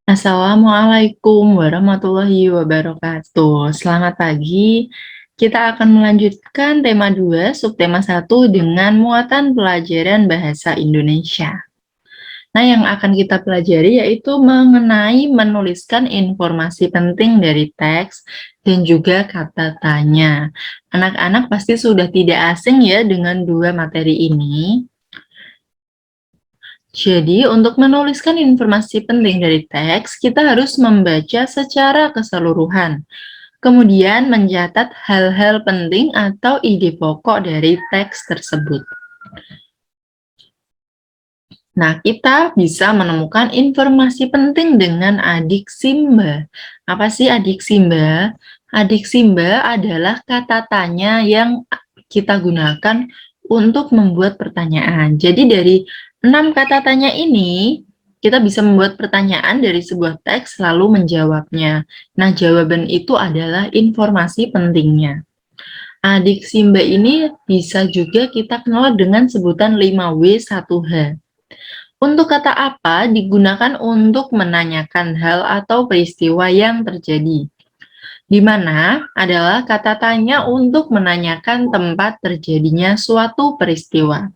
Assalamualaikum warahmatullahi wabarakatuh. Selamat pagi. Kita akan melanjutkan tema 2, subtema 1 dengan muatan pelajaran bahasa Indonesia. Nah, yang akan kita pelajari yaitu mengenai menuliskan informasi penting dari teks dan juga kata tanya. Anak-anak pasti sudah tidak asing ya dengan dua materi ini. Jadi, untuk menuliskan informasi penting dari teks, kita harus membaca secara keseluruhan, kemudian mencatat hal-hal penting atau ide pokok dari teks tersebut. Nah, kita bisa menemukan informasi penting dengan adik Simba. Apa sih adik Simba? Adik Simba adalah kata tanya yang kita gunakan untuk membuat pertanyaan. Jadi dari 6 kata tanya ini, kita bisa membuat pertanyaan dari sebuah teks lalu menjawabnya. Nah, jawaban itu adalah informasi pentingnya. Adik Simba ini bisa juga kita kenal dengan sebutan 5W1H. Untuk kata apa digunakan untuk menanyakan hal atau peristiwa yang terjadi, di mana adalah kata tanya untuk menanyakan tempat terjadinya suatu peristiwa.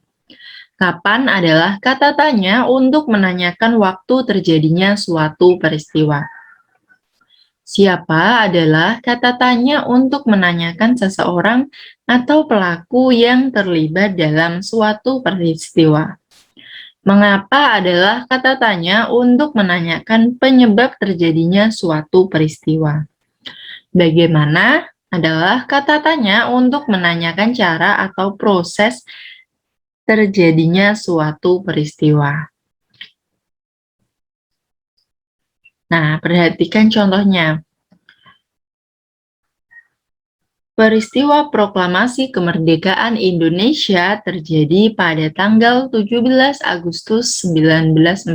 Kapan adalah kata tanya untuk menanyakan waktu terjadinya suatu peristiwa. Siapa adalah kata tanya untuk menanyakan seseorang atau pelaku yang terlibat dalam suatu peristiwa. Mengapa adalah kata tanya untuk menanyakan penyebab terjadinya suatu peristiwa. Bagaimana adalah kata tanya untuk menanyakan cara atau proses terjadinya suatu peristiwa. Nah, perhatikan contohnya. Peristiwa proklamasi kemerdekaan Indonesia terjadi pada tanggal 17 Agustus 1945.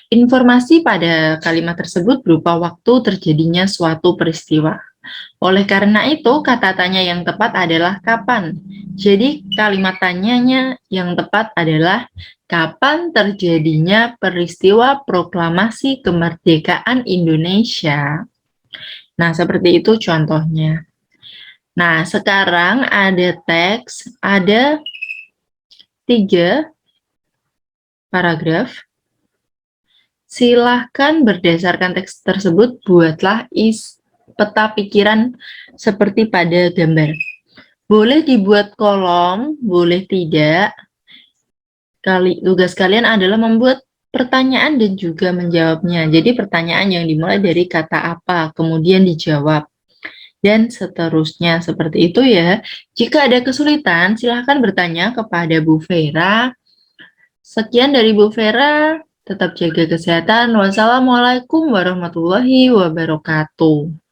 Informasi pada kalimat tersebut berupa waktu terjadinya suatu peristiwa. Oleh karena itu, kata tanya yang tepat adalah kapan. Jadi, kalimat tanyanya yang tepat adalah kapan terjadinya peristiwa proklamasi kemerdekaan Indonesia. Nah, seperti itu contohnya. Nah, sekarang ada teks, ada 3 paragraf. Silahkan berdasarkan teks tersebut, buatlah peta pikiran seperti pada gambar. Boleh dibuat kolom, boleh tidak. Tugas kalian adalah membuat pertanyaan dan juga menjawabnya. Jadi pertanyaan yang dimulai dari kata apa, kemudian dijawab. Dan seterusnya seperti itu ya. Jika ada kesulitan, silahkan bertanya kepada Bu Vera. Sekian dari Bu Vera. Tetap jaga kesehatan. Wassalamualaikum warahmatullahi wabarakatuh.